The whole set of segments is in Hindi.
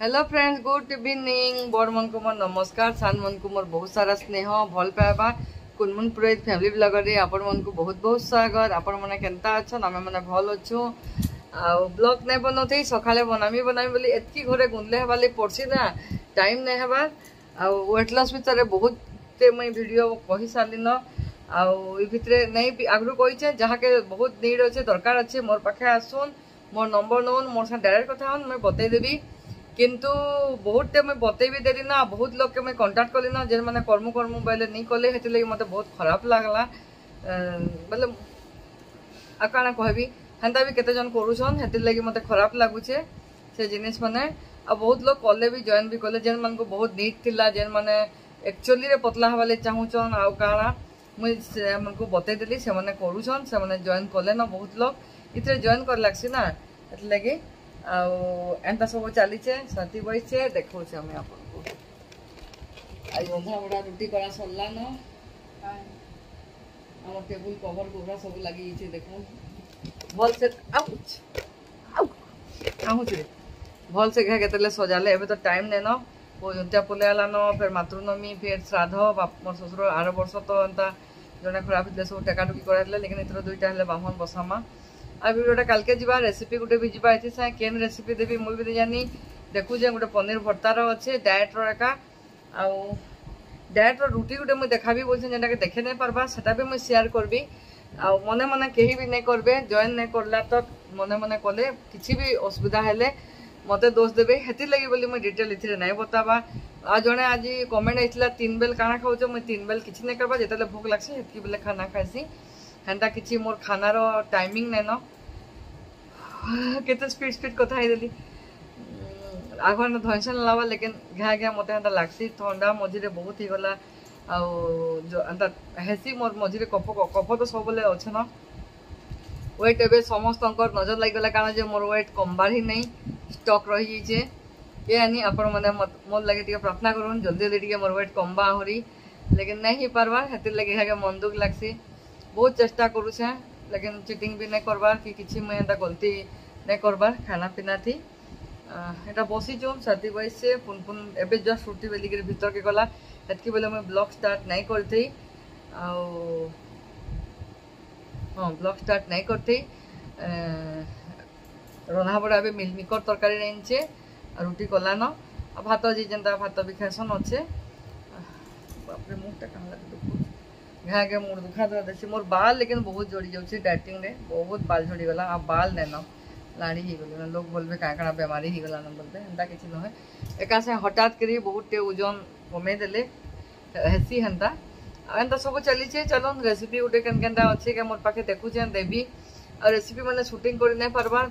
Hello friends, good evening. बड़ मन को मोर नमस्कार, सान मन को मोर बहुत सारा स्नेह भल पाइबा। कुनमुन पुरोहित फैमिली ब्लॉगर रे आपण मन को बहुत बहुत स्वागत। आपण माने केनता अछन? आमे माने भल अछु। आ ब्लॉग नै बनोथै, सखाले बनामी बोली एतकी घरे गुंदले वाली पड़सी ना, टाइम नै हेबा। आ वेट लॉस बिचारे बहुत मैं वीडियो कहि सारली न। आ ई भितरे नै आगु कहि छे जहा के बहुत नीड अछि, दरकार अछि, मोर पाखे आसुन, मोर नंबर नोन, मोर से डायरेक्ट कथा होन, मैं बतै देबी। किंतु बहुत मैं बतेबी देरी ना, बहुत लोग के मैं कांटेक्ट कली ना, जेन माने कर्म कर्म बोले नहीं कले, हेति लगी मते बहुत खराब लागला। मतलब आ काना कहबी, हेंता भी केते जन करूछन, हेति लगी मते खराब लागुछे से जिनिस माने। आ बहुत लोग कले भी जॉइन भी कले, जेन मान को बहुत नीड थिला, जेन माने एक्चुअली रे पतला हवाले चाहूछन। आ काना मुई से मन को बतै देली, से माने करूछन, से माने जॉइन कले ना। बहुत लोग इतरे जॉइन कर लागसी ना, हेति लगी एंता सब चली साथी बचे देखो हमें आपको आज रंधा बड़ा रुटी करा सरला न। आम टेबुल कवर गोबरा सब लगी देखो भल से भल से घे के सजाले। एबे तो टाइम ने न, जंतिया पुले आला न, फिर मातृनवमी, फिर श्राद्ध। मोर ससुर आर वर्ष तो एंता जने खराब होते सब टेकाटुकी कराइले, लेकिन इतर दुईटा हेले बामन बसामा। आ वीडियोटा काल के जीवा, रेसिपी गुटे भी जीवा। एथि से केन रेसिपी देबी मुई भी जानी। देखु जे गुटे पनीर भर्तार अच्छे डाएट रो एका। आ डाएट रो रुटी गुटे मुई देखाबी बोलछन, जेटा के देखे नै परबा सेटा भी मुई शेयर करबी। आ मने मने केही भी नै करबे, जॉइन नै करला तो मने मने कले किछि भी असुविधा हेले मते दोष देबे, हेति लगी बोली मुई डिटेल इथिरे नै बताबा। आ जने आज कमेंट आइतला 3 बेल काना खाउछ, मुई 3 बेल किछि नै करबा। जेतले भूख लागसी हेतकी बेले खाना खाइसी। हेंता किछि मोर खानार टाइमिंग नै न। केते स्पीड स्पीड कथा देली आगर न धैसन लावा, लेकिन घा घा मते एंता लागसी। ठंडा मझिरे बहुत ही गला। आ एंता हेसी मोर मझिरे कफ तो सब बेले अछि न। वेट एबे समस्त नजर लग गला, कारण जे मोर वेट कमबार ही नहीं, स्टॉक रही जे के आनी। आपण माने मोर लगे टिके प्रार्थना करूँ जल्दी जल्दी टिके मोर वेट कमबा होरी, लेकिन नहीं ही पारबा। हेति लगे घा मन दुख लागसी। बहुत चेष्टा करूछे, लेकिन चिटिंग भी नहीं करबार कि किसी मैं एंता गलती नहीं करबार खाना पीना थी। एटा बसीचु साथी भाई से पुन पुन एबे जस्ट रुटी बेली के भीतर के गला। हेतकी बेले मैं ब्लॉग स्टार्ट नहीं करथी। हाँ, ब्लॉग स्टार्ट नहीं करथी। रंधा बड़ा एबे मिलमिकर तरकारी रेंचे, रुटी कला न। भात जी जेंता भात भी खासन अच्छे। बाप रे मुंहटा कहाँ लगे घा के मुड़ दुखा तो देसी मोर बाल, लेकिन बहुत झड़ी जाऊँ डाइटिंग रे, बहुत बाल झड़ी गला। आ बाल ने न लाड़ी ही गल, लोग बोलबे काँ काँ बेमारी ही गला न, बोलबे हेंता किसी नुहे। एका से हठात करी बहुत टे ओजन कमे देले हेसी हेंता। एंता सब चली चलो रेसिपी गुटे केन केनटा अच्छे के मोर पाखे देखुचे देवी। आ रेसिपी मैंने शूटिंग कर नहीं पारबार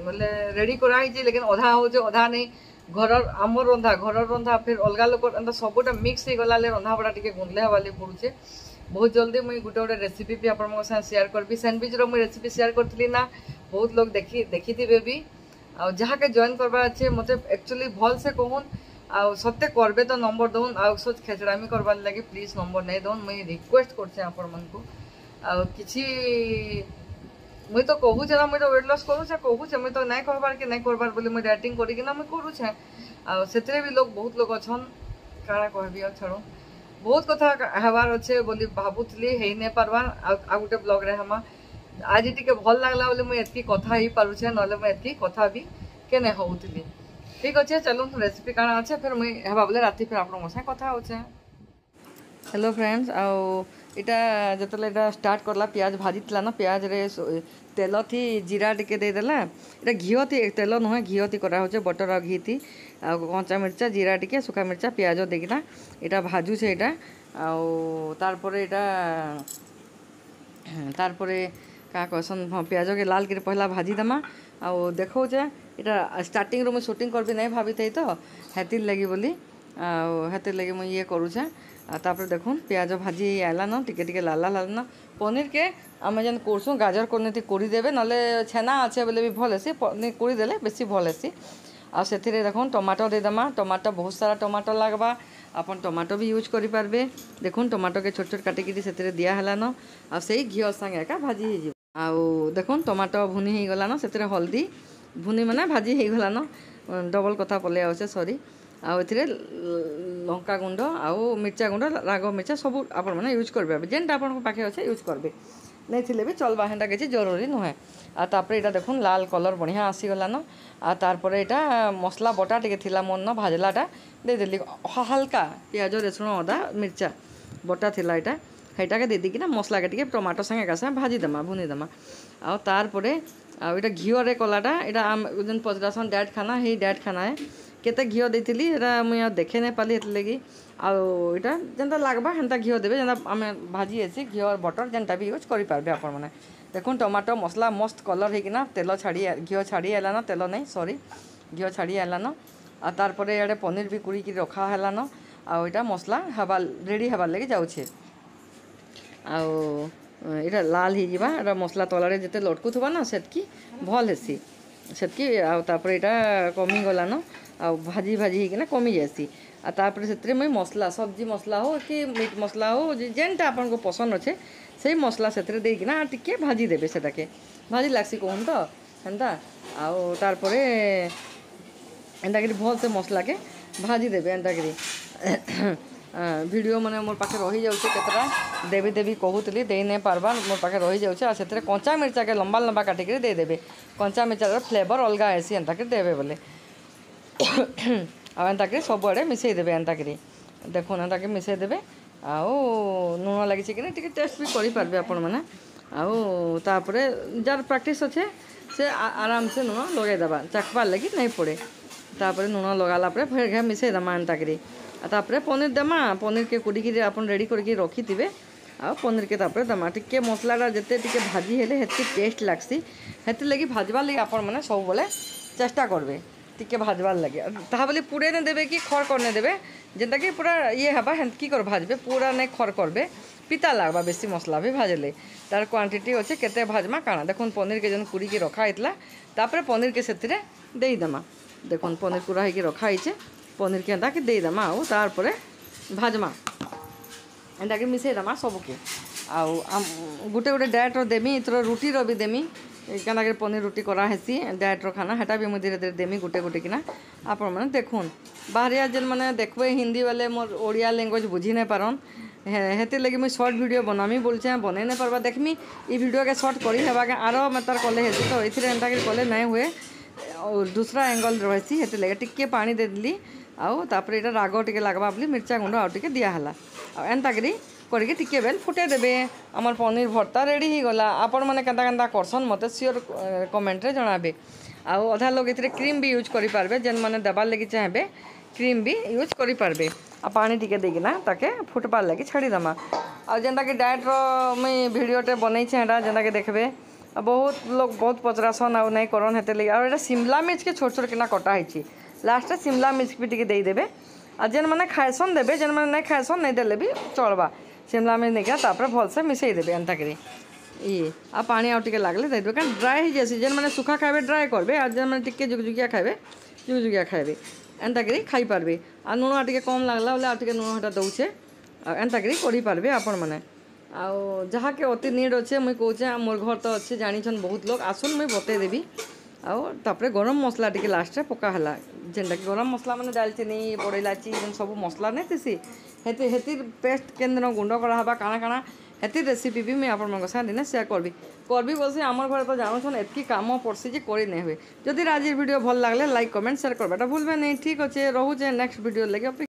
बोले रेडी कराई, लेकिन अधा हो अधा नहीं। घर आम रंधा घर रंधा फिर अलग लोक एंता सबुटा मिक्स हो गला रंधा बड़ा टिके गुंदले वाली पड़ुचे। बहुत जल्दी मुझे गोटे गोटे रेसिपी भी आप शेयर करी। सैंडविच रो मुझे रेसिपी शेयर करी ना, बहुत लोग देखी थे भी। आ जहाँ के जॉइन करवा अच्छे मत एक्चुअली भल से कहून आ सत्य करबे तो नंबर दौन। आ सोच खेचड़ामी करवार लगे प्लीज नंबर नहीं दौन, मुझे रिक्वेस्ट करछे आपण मन को। आ किछि मुई तो कहूचे ना, मुई तो वेट लॉस करूचे कहूचे, मुई तो नहीं कहबार कि नहीं करबार बोली मुई डाइटिंग करी ना मुई करूचे। आ सेतरे भी लोग बहुत लोग अछन, काଣା कहबी छड़ो बहुत कथा हबार अच्छे बोली भावुली है नहीं पारबार। आ गोटे ब्लॉग रे हम आज टिके भल लागला बोले मुझे एतकी कथा ही पारुछे, नले मुझे एतकी कथा भी के नहीं होउतली। ठीक अच्छे, चलो रेसिपी काଣା अच्छे फिर मुई हेबा बोले राति फिर आपण मोसे कथा होचे। हेलो फ्रेंड्स, आओ इटा जतले इटा स्टार्ट करला प्याज भाजीतला ना, प्याज रे तेल थी जीरा टिके दे देला। इटा घिओ थी, तेल नुहे घिओ थी करा होचे, बटर आ घी थी आ कंचा मिर्चा जीरा टिके सुखा मिर्चा प्याज देकिना इटा भाजू से इटा। आउ तारपरे इटा तारपरे का कहसन, हाँ प्याज के लाल कर पहला भाजी दमा। आउ देखो जे इटा स्टार्टिंग रो मैं शूटिंग करबी नहीं भाभी थी, तो हेतिर लगी बोली हेतिर लगी मुझे ये करूछे। तापर देखो प्याज भाजी आला न, टिके टिके लाला लाल न। पनीर के आम जेन करसुँ गाजर करनी कोड़देवे, नले छेना अच्छे बोले भी भल हेसी, पनीर कोड़देले बेसी भल हेसी। आ से देखो टमाटो देदेमा, टमाटो बहुत सारा टमाटो लगवा, अपन टमाटो भी यूज करें। देखो टमाटो के छोट छोट काटिकी से दिहला न, आ से घी संगे एका भाजी हो। देखो टमाटो भुनी हो गला न, से हल्दी भुनी माने भाजी हो गला न। डबल कथा पलि आउछे सॉरी आउ एथिरे लंका गुंड आउ मिर्चा गुंड राग मिर्चा सब आपण माने यूज करबे जेनटा आपण पाखे अच्छे यूज करबे नहीं थिले भी चलबा हेंटा किसी जरूरी नुहे आ तापर एटा देखुन लाल कलर बढ़िया आसीगलान आ तार एटा मसला बटा टिके थिला मोर न भाजलाटा दे देली हल्का प्याज रसुण अदा मिर्चा बटा थिला एटा हेटा के दे दी कि ना मसला के टिके टमाटो संगे का संगे भाजी देमा भुनी देमा आ तार परे आ एटा घिओ रे कलाटा एटा जन पचरासन डाइट खाना हे डाइट खाना है केते घिओ देथिली एटा मुई देखे नै पाली हेतले कि आ एटा जेंता लागबा हेंता घिओ देबे जेंता आमे भाजी एसी घिओ और बटर जेंटा भी यूज करि पारबे आपण माने देखुन टमाटो मसला मस्त कलर हे कि ना तेल छाड़ी घिओ छाड़ी आला ना तेल नहीं सॉरी घिओ छाड़ी आला ना आ तार परे एडे पनीर भी कुड़ी कि रखा हला ना आ एटा मसला हवा रेडी हवा लगे जाउछे आ एटा लाल ही जिबा एटा मसला तलारे जते लटकुथबा ना सेतकी भल हेसी सेतकी आ तापर एटा कमी गला न आ भाजी भाजी ही कि ना कमी जासी आ तापर सेतरे मैं मसला सब्जी मसला हो कि मीट मसला हो जेनटा आपन को पसंद अच्छे से मसला सेतरे दे कि ना टिके भाजी देबे सेटाके भाजी लागसी कहन तो हेंता आ तार परे एंता करी भल से मसला के भाजी देबे एंता करी वीडियो माने मोर पाखे रही जाउछे केतरा देवी देवी कहूतली दे नै पारबा मोर पाखे रही जाउछे आ सेतरे कंचा मिर्चा के लंबा लंबा काटी के दे देबे कंचा मिर्चा रो फ्लेवर अलगा आसी एंता के देबे बोले आ एंता के सब आड़े मिसई देबे एंता करी देखुन एंता के मिसई देबे आउ लुण लगी कि टिके टेस्ट भी करि पारबे आपण माने आउ तापरे जार प्रैक्टिस अच्छे से आराम से लुण लगे देबा चखबार लगी नहीं पड़े तापरे लुण लगाला परे फिर घे मिसई देमा एंता करी तापरे पनीर देमा पनीर के कुड़ी आपन रेडी करके रखी थिबे आ पनीर के तापरे देमा टिके मसलाटा जते टिके भाजी हेले हेती टेस्ट लागसी हेती लगी भाजबार लगी आपन माने सब बोले चेष्टा करबे टिके भाजबार लगे ता बोले पूरे ने देबे कि खर करने देबे जेंता कि पूरा ये हबा हेंत की कर भाजबे पूरा नहीं खर करबे पिता लागबा बेसी मसला भी भाजले तार क्वांटिटी अच्छे केते भाजमा काना देखुन पनीर के जन कुड़ी के रखा हेतला तापरे पनीर के सेतिरे देई देमा देखुन पनीर कुरा हे के रखा हिचे पनीर के एंता के दे देमा आउ तार परे भाजमा एंता के मिसई देमा सबके आउ गुटे गुटे डाएट रो देमी इतर रुटी रो भी देमी केना के पनीर रुटी करा हेसी डाएट रो खाना हेटा भी मुझे धीरे धीरे देमी गुटे गुटे किना आपण माने देखुन बाहरिया जेन माने देखबे हिंदी वाले मोर ओडिया लैंग्वेज बुझी नहीं पारन हेते लगी मुझे शॉर्ट वीडियो बनामी बोलछे बने नहीं पारबा देखमी ई वीडियो के शॉर्ट करी हेबा के आरो मतलब कले हेसी तो इथिरे एंता के कले नहीं हुए और दूसरा एंगल रही हेते लगे टिके पानी दे दिली आउ तापर एटा राग टिके लागबा बोली मिर्चा गुंड आउ टिके दिया हला आ एंता करी करके टिके बेल फुटे देबे हमर पनीर भर्ता रेडी ही गला आपण माने केंता केंता करसन मते श्योर कमेंट रे जणाबे आउ अधा लोग इतरे क्रीम भी यूज करि पारबे जेन माने दबार लगी चाहबे क्रीम भी यूज करि पारबे आ पानी टिके देगी ना ताके फुटबार लगी छाड़ी दमा आ जेंता कि डाइट रो मैं वीडियो टे बनै छै एटा जेंता कि देखबे बहुत लोग बहुत पचरासन आ नहीं करन हेते लगी आ एटा शिमला मिर्च के छोट छोट किना कटा हिची लास्ट शिमला मिर्च भी टिके दे देबे आ जेन माने खायसन देबे जेन माने नहीं खायसन नहीं देले भी चलबा शिमला मिर्च नहीं तापर भल से मिसई देबे एंता करी ये आ पानी आउ टिके लागले दे देबे कारण ड्राई ही जैसे जेन माने सुखा खाबे ड्राई करबे आ जेन माने टिके जुगजुगिया खाबे एंता करी खाई पारबे आ लुण टिके कम लागला बोले आ टिके लुण हटा दउछे आ एंता करी करि पारबे आपण माने आ जहाँ के अति नीड अच्छे मुझे कहे मोर घर तो अच्छे जानीछन बहुत लोग आसन मुझे बतई देवी आउे गरम मसला टी लास्ट पका है जेनटा कि गरम मसला मैंने दालचीनी बड़ इलाची सब मसला नहीं थी हेती पेस्ट केन्द्र गुंड करावा काଣା काଣା हेती रेसिपी भी मुझे आप दिने सेयार करबी बोलसे आम घर तो जानून एतकी कम पड़सी जे कर नहीं हुए जदि आज वीडियो भल लगे लाइक कमेंट शेयर करवाटा भूलबे नहीं ठीक अच्छे रोचे नेक्स्ट वीडियो लगे।